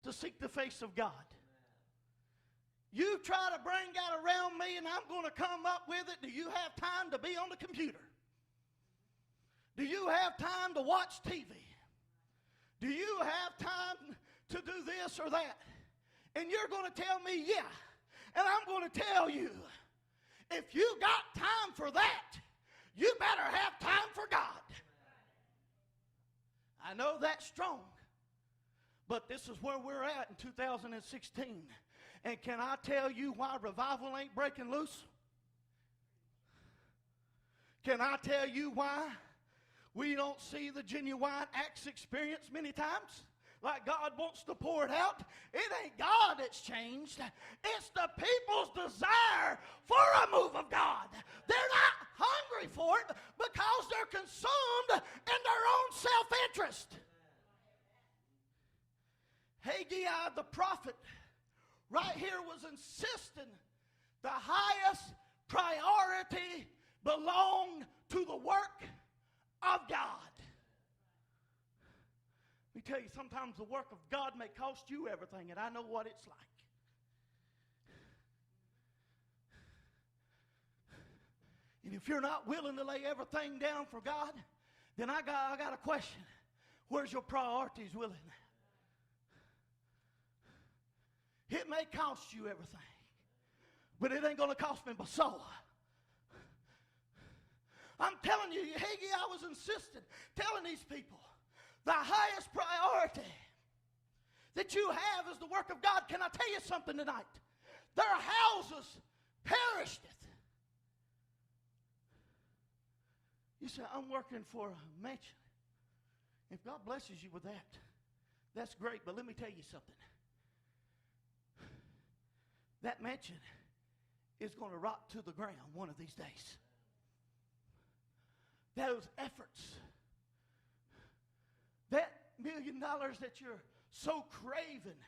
to seek the face of God. You try to bring that around me and I'm going to come up with it. Do you have time to be on the computer? Do you have time to watch TV? Do you have time to do this or that? And you're going to tell me, yeah. And I'm going to tell you, if you got time for that, you better have time for God. I know that's strong, but this is where we're at in 2016. And can I tell you why revival ain't breaking loose? Can I tell you why we don't see the genuine Acts experience many times? Like God wants to pour it out. It ain't God that's changed. It's the people's desire for a move of God. They're not hungry for it because they're consumed in their own self-interest. Haggai the prophet right here was insisting the highest priority belonged to the work of God. Let me tell you, sometimes the work of God may cost you everything, and I know what it's like. And if you're not willing to lay everything down for God, then I got a question. Where's your priorities willing? It may cost you everything, but it ain't going to cost me my soul. I'm telling you, Haggai was insistent, telling these people, the highest priority that you have is the work of God. Can I tell you something tonight? Their houses perished. You say, I'm working for a mansion. If God blesses you with that, that's great. But let me tell you something. That mansion is going to rot to the ground one of these days. Those efforts, that $1 million that you're so craving,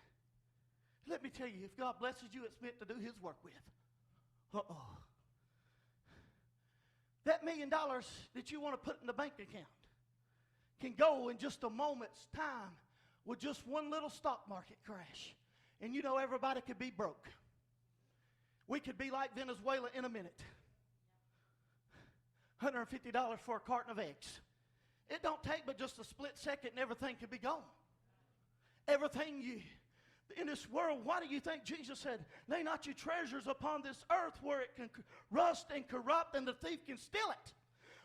let me tell you, if God blesses you, it's meant to do His work with. Uh-oh. That $1 million that you want to put in the bank account can go in just a moment's time with just one little stock market crash. And you know everybody could be broke. We could be like Venezuela in a minute. $150 for a carton of eggs. It don't take but just a split second and everything could be gone. Everything you in this world, why do you think Jesus said, lay not your treasures upon this earth where it can rust and corrupt and the thief can steal it.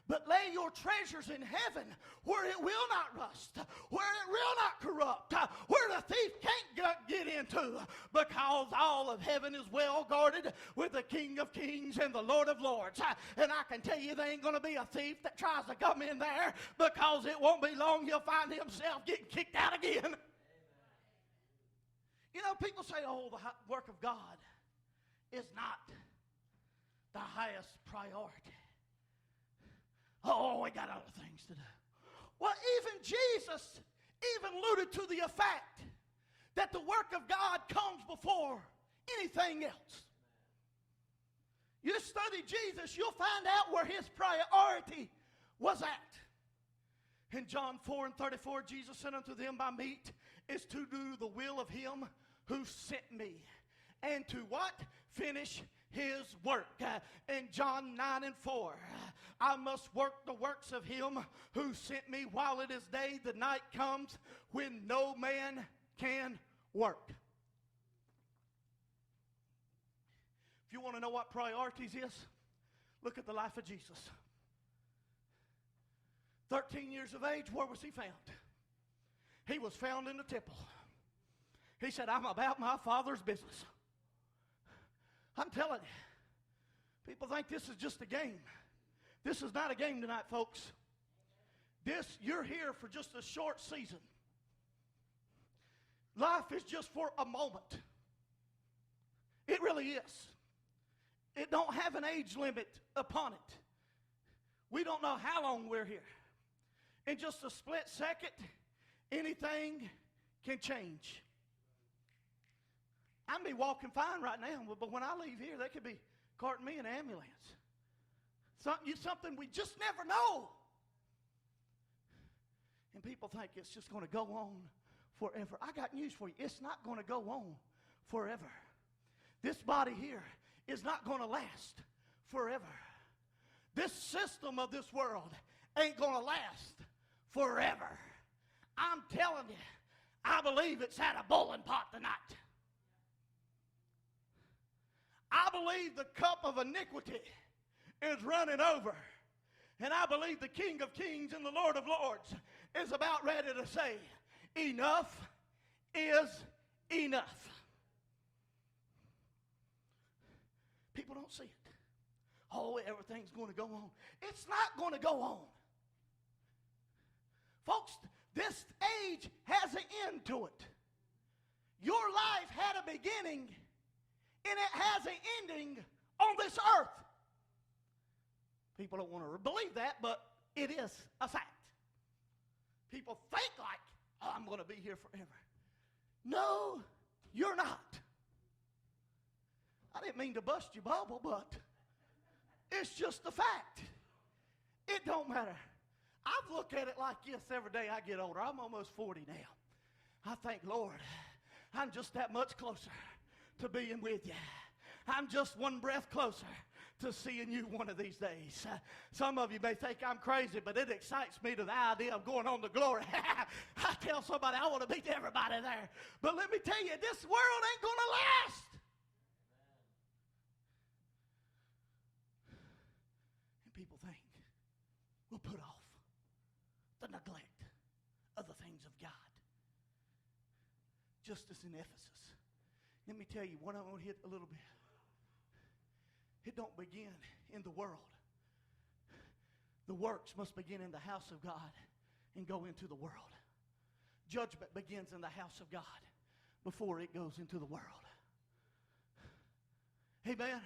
But lay your treasures in heaven where it will not rust, where it will not corrupt, where the thief can't get into, because all of heaven is well guarded with the King of Kings and the Lord of Lords. And I can tell you there ain't going to be a thief that tries to come in there, because it won't be long he'll find himself getting kicked out again. You know, people say, oh, the work of God is not the highest priority. Oh, we got other things to do. Well, even Jesus even alluded to the fact that the work of God comes before anything else. You study Jesus, you'll find out where his priority was at. In John 4:34, Jesus said unto them, my meat is to do the will of him who sent me. And to what? Finish his work. In John 9:4, I must work the works of him who sent me while it is day. The night comes when no man can work. If you want to know what priorities is, look at the life of Jesus. 13 years of age, where was he found? He was found in the temple. He said, I'm about my Father's business. I'm telling you, people think this is just a game. This is not a game tonight, folks. You're here for just a short season. Life is just for a moment. It really is. It don't have an age limit upon it. We don't know how long we're here. In just a split second, anything can change. I may be walking fine right now, but when I leave here, they could be carting me in an ambulance. Something we just never know. And people think it's just going to go on forever. I got news for you. It's not going to go on forever. This body here is not going to last forever. This system of this world ain't going to last forever. I'm telling you, I believe it's at a boiling pot tonight. I believe the cup of iniquity is running over. And I believe the King of Kings and the Lord of Lords is about ready to say, enough is enough. People don't see it. Oh, everything's going to go on. It's not going to go on. Folks, this age has an end to it. Your life had a beginning, and it has an ending on this earth. People don't want to believe that, but it is a fact. People think like, oh, I'm going to be here forever. No, you're not. I didn't mean to bust your bubble, but it's just a fact. It don't matter. I've looked at it like this every day I get older. I'm almost 40 now. I think, Lord, I'm just that much closer to being with you. I'm just one breath closer to seeing you one of these days. Some of you may think I'm crazy, but it excites me to the idea of going on to glory. I tell somebody I want to meet everybody there. But let me tell you, this world ain't going to last. And people think we'll put off the neglect of the things of God. Just as in Ephesus. Let me tell you, one I'm going to hit a little bit. It don't begin in the world. The works must begin in the house of God and go into the world. Judgment begins in the house of God before it goes into the world. Amen.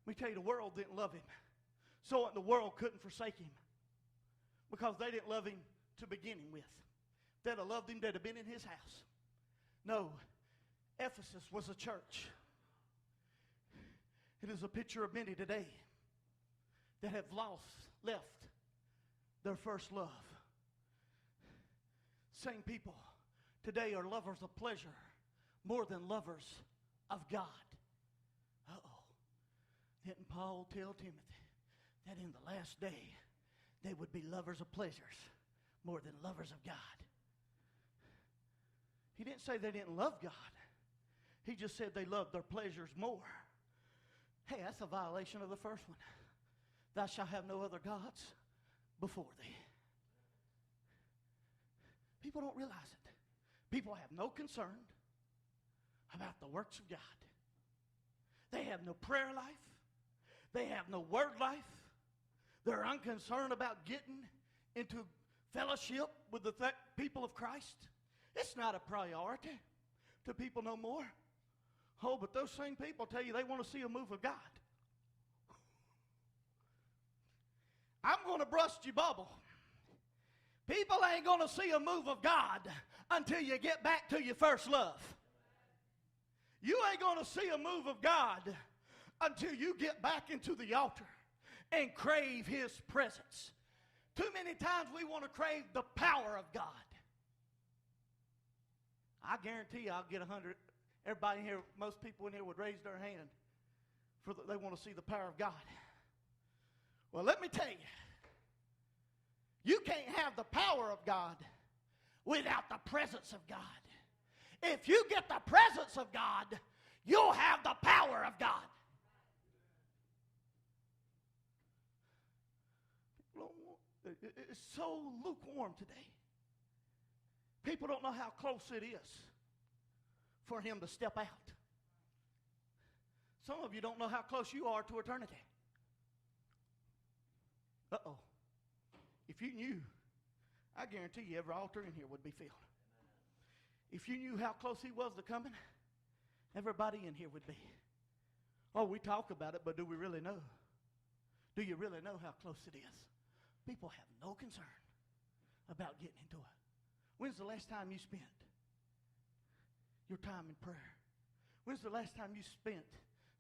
Let me tell you, the world didn't love him. So the world couldn't forsake him because they didn't love him to beginning with. If they'd have loved him, they'd have been in his house. No, Ephesus was a church. It is a picture of many today that have left their first love. Same people today are lovers of pleasure more than lovers of God. Didn't Paul tell Timothy that in the last day they would be lovers of pleasures more than lovers of God? He didn't say they didn't love God. He just said they loved their pleasures more. Hey, that's a violation of the first one. Thou shalt have no other gods before thee. People don't realize it. People have no concern about the works of God. They have no prayer life. They have no word life. They're unconcerned about getting into fellowship with the people of Christ. It's not a priority to people no more. Oh, but those same people tell you they want to see a move of God. I'm going to bust your bubble. People ain't going to see a move of God until you get back to your first love. You ain't going to see a move of God until you get back into the altar and crave his presence. Too many times we want to crave the power of God. I guarantee you I'll get 100. Everybody in here, most people in here would raise their hand for they want to see the power of God. Well, let me tell you, you can't have the power of God without the presence of God. If you get the presence of God, you'll have the power of God. It's so lukewarm today. People don't know how close it is for him to step out. Some of you don't know how close you are to eternity. Uh-oh. If you knew, I guarantee you every altar in here would be filled. If you knew how close he was to coming, everybody in here would be. Oh, we talk about it, but do we really know? Do you really know how close it is? People have no concern about getting into it. When's the last time you spent your time in prayer? When's the last time you spent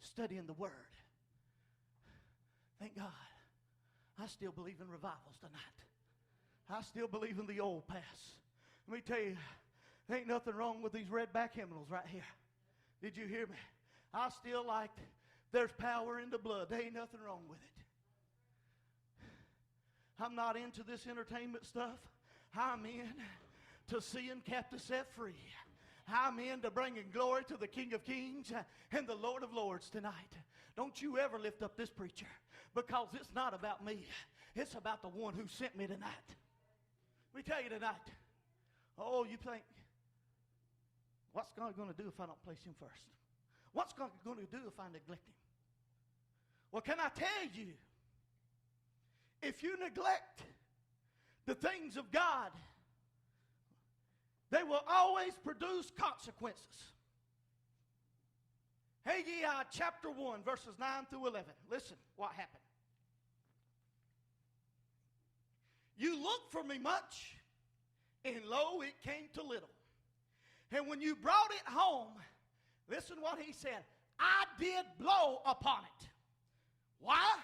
studying the Word? Thank God. I still believe in revivals tonight. I still believe in the old paths. Let me tell you, there ain't nothing wrong with these red back hymnals right here. Did you hear me? I still like there's power in the blood. There ain't nothing wrong with it. I'm not into this entertainment stuff. I'm in to seeing captives set free. I'm in to bringing glory to the King of Kings and the Lord of Lords tonight. Don't you ever lift up this preacher, because it's not about me. It's about the one who sent me tonight. Let me tell you tonight. Oh, you think, what's God going to do if I don't place him first? What's God going to do if I neglect him? Well, can I tell you, if you neglect the things of God, they will always produce consequences. Haggai chapter 1, verses 9 through 11. Listen what happened. You looked for me much, and lo, it came to little. And when you brought it home, listen what he said, I did blow upon it. Why?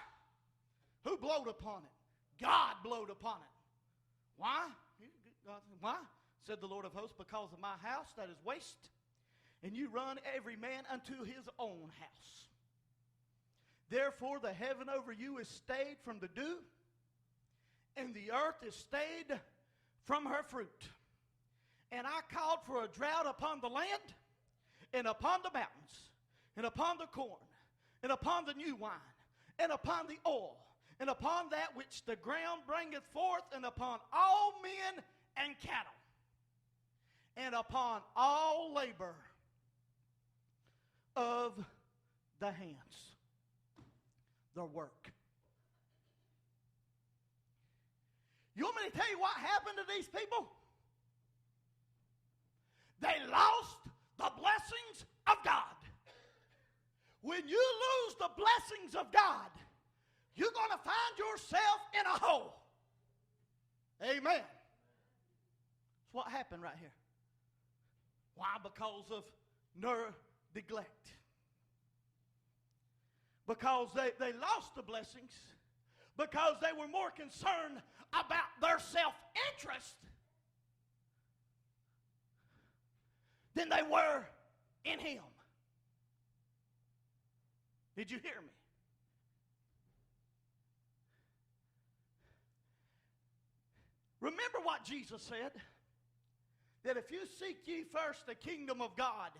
Who blowed upon it? God blowed upon it. Why? Why? Said the Lord of hosts, because of my house that is waste, and you run every man unto his own house. Therefore the heaven over you is stayed from the dew, and the earth is stayed from her fruit. And I called for a drought upon the land, and upon the mountains, and upon the corn, and upon the new wine, and upon the oil, and upon that which the ground bringeth forth, and upon all men and cattle, and upon all labor of the hands, their work. You want me to tell you what happened to these people? They lost the blessings of God. When you lose the blessings of God, you're going to find yourself in a hole. Amen. That's what happened right here. Why? Because of neglect. Because they lost the blessings. Because they were more concerned about their self-interest than they were in him. Did you hear me? Remember what Jesus said, that if you seek ye first the kingdom of God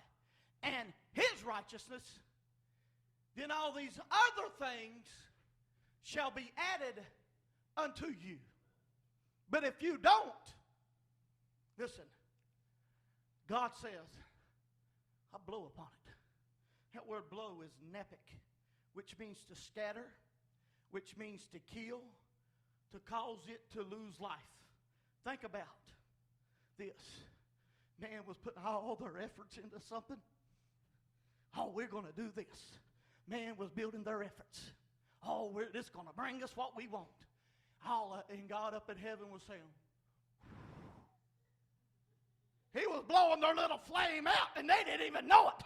and his righteousness, then all these other things shall be added unto you. But if you don't, listen, God says, I blow upon it. That word blow is nepek, which means to scatter, which means to kill, to cause it to lose life. Think about this. Man was putting all their efforts into something. Oh, we're going to do this. Man was building their efforts. Oh, this is going to bring us what we want. And God up in heaven was saying, he was blowing their little flame out, and they didn't even know it.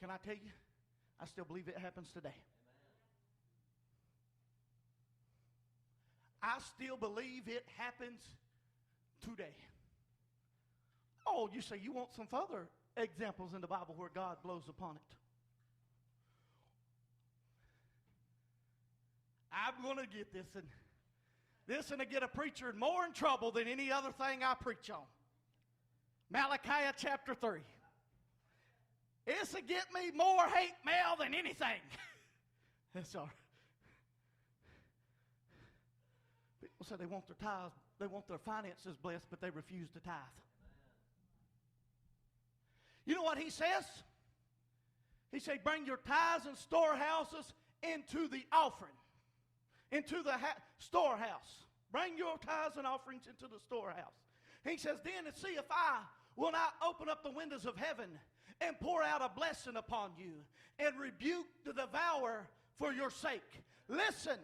Can I tell you? I still believe it happens today. I still believe it happens today. Oh, you say you want some further examples in the Bible where God blows upon it. I'm going to get this, and this and to get a preacher more in trouble than any other thing I preach on. Malachi chapter 3. It's to get me more hate mail than anything. That's all right. People say they want their tithes, they want their finances blessed, but they refuse to tithe. You know what he says? He said, bring your tithes and storehouses into the offering, into the storehouse. Bring your tithes and offerings into the storehouse. He says, then and see if I will not open up the windows of heaven and pour out a blessing upon you and rebuke the devourer for your sake. Listen,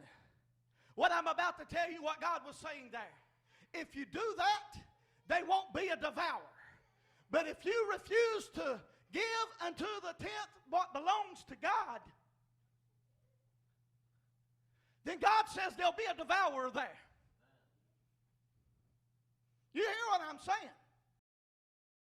what I'm about to tell you, what God was saying there. If you do that, they won't be a devourer. But if you refuse to give unto the tenth what belongs to God, then God says there'll be a devourer there. You hear what I'm saying?